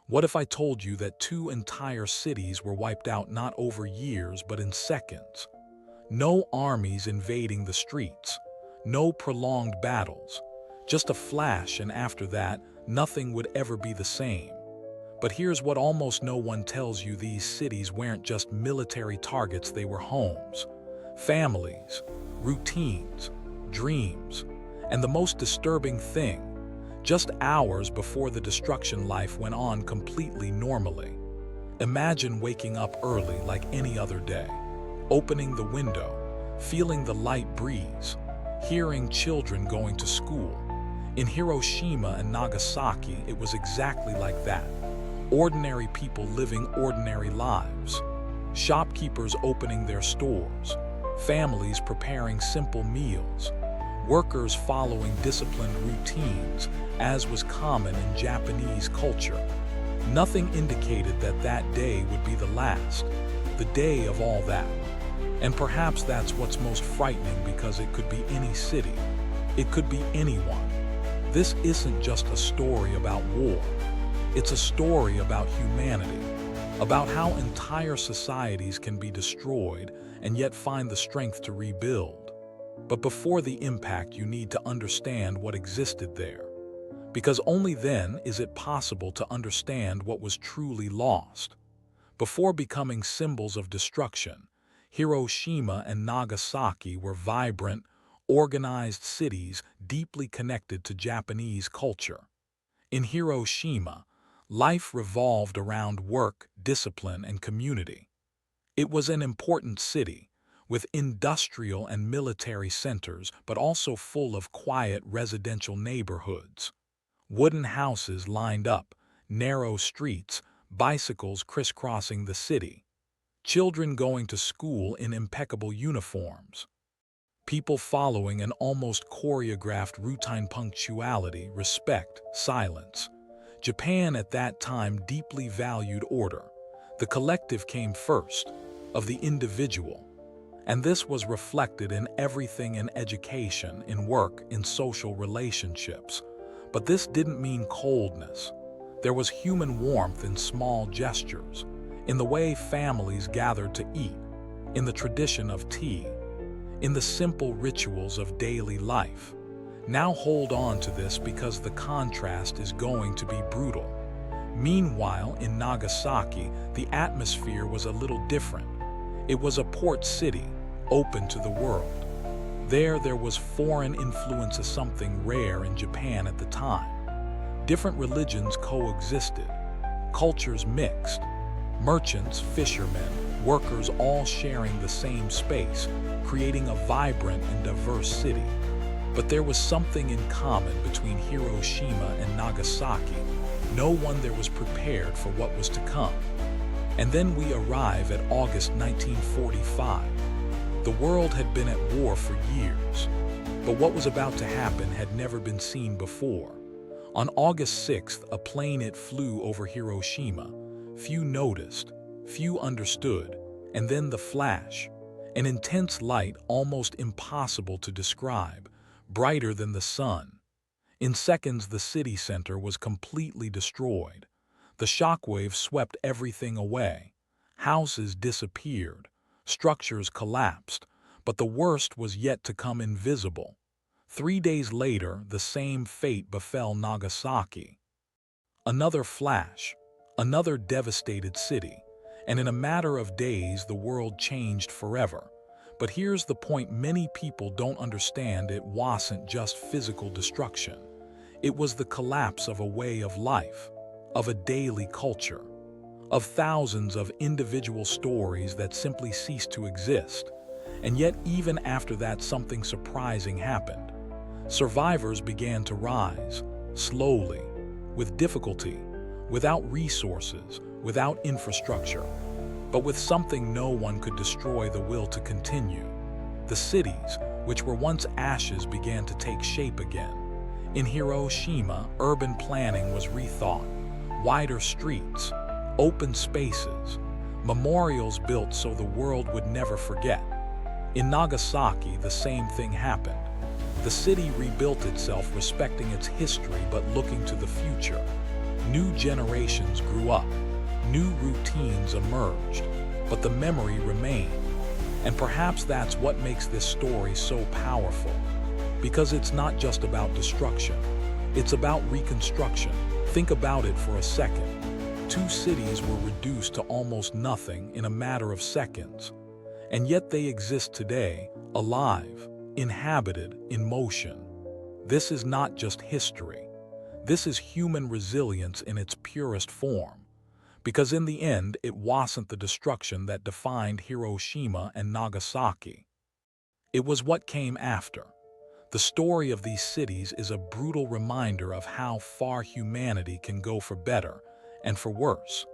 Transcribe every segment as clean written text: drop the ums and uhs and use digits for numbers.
What if I told you that two entire cities were wiped out not over years but in seconds? No armies invading the streets, no prolonged battles, just a flash, and after that, nothing would ever be the same. But here's what almost no one tells you: these cities weren't just military targets, they were homes, families, routines, dreams. And the most disturbing thing, just hours before the destruction, life went on completely normally. Imagine waking up early like any other day, opening the window, feeling the light breeze, hearing children going to school. In Hiroshima and Nagasaki, it was exactly like that. Ordinary people living ordinary lives. Shopkeepers opening their stores, families preparing simple meals, workers following disciplined routines, as was common in Japanese culture. Nothing indicated that that day would be the last, the day of all that. And perhaps that's what's most frightening, because it could be any city. It could be anyone. This isn't just a story about war. It's a story about humanity, about how entire societies can be destroyed and yet find the strength to rebuild. But before the impact, you need to understand what existed there, because only then is it possible to understand what was truly lost. Before becoming symbols of destruction, Hiroshima and Nagasaki were vibrant, organized cities deeply connected to Japanese culture. In Hiroshima, life revolved around work, discipline, and community. It was an important city, with industrial and military centers, but also full of quiet residential neighborhoods. Wooden houses lined up, narrow streets, bicycles crisscrossing the city, children going to school in impeccable uniforms, people following an almost choreographed routine: punctuality, respect, silence. Japan at that time deeply valued order. The collective came first, of the individual. And this was reflected in everything: in education, in work, in social relationships. But this didn't mean coldness. There was human warmth in small gestures, in the way families gathered to eat, in the tradition of tea, in the simple rituals of daily life. Now hold on to this, because the contrast is going to be brutal. Meanwhile, in Nagasaki, the atmosphere was a little different. It was a port city, open to the world. There was foreign influence, as something rare in Japan at the time. Different religions coexisted, cultures mixed, merchants, fishermen, workers all sharing the same space, creating a vibrant and diverse city. But there was something in common between Hiroshima and Nagasaki. No one there was prepared for what was to come. And then we arrive at August 1945. The world had been at war for years, but what was about to happen had never been seen before. On August 6th, a plane flew over Hiroshima. Few noticed, few understood, and then the flash. An intense light, almost impossible to describe, brighter than the sun. In seconds, the city center was completely destroyed. The shockwave swept everything away. Houses disappeared, structures collapsed, but the worst was yet to come: invisible. 3 days later, the same fate befell Nagasaki. Another flash, another devastated city, and in a matter of days the world changed forever. But here's the point many people don't understand: it wasn't just physical destruction. It was the collapse of a way of life, of a daily culture, of thousands of individual stories that simply ceased to exist. And yet, even after that, something surprising happened. Survivors began to rise, slowly, with difficulty, without resources, without infrastructure, but with something no one could destroy: the will to continue. The cities, which were once ashes, began to take shape again. In Hiroshima, urban planning was rethought. Wider streets, open spaces, memorials built so the world would never forget. In Nagasaki, the same thing happened. The city rebuilt itself, respecting its history but looking to the future. New generations grew up, new routines emerged, but the memory remained. And perhaps that's what makes this story so powerful. Because it's not just about destruction, it's about reconstruction. Think about it for a second. Two cities were reduced to almost nothing in a matter of seconds. And yet they exist today, alive, inhabited, in motion. This is not just history. This is human resilience in its purest form. Because in the end, it wasn't the destruction that defined Hiroshima and Nagasaki. It was what came after. The story of these cities is a brutal reminder of how far humanity can go for better and for worse.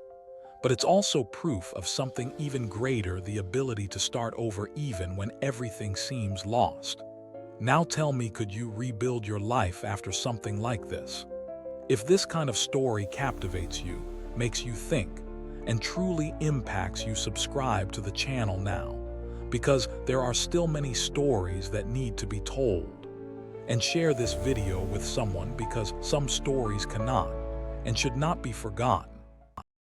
But it's also proof of something even greater, the ability to start over even when everything seems lost. Now tell me, could you rebuild your life after something like this? If this kind of story captivates you, makes you think, and truly impacts you, subscribe to the channel now, because there are still many stories that need to be told. And share this video with someone, because some stories cannot and should not be forgotten.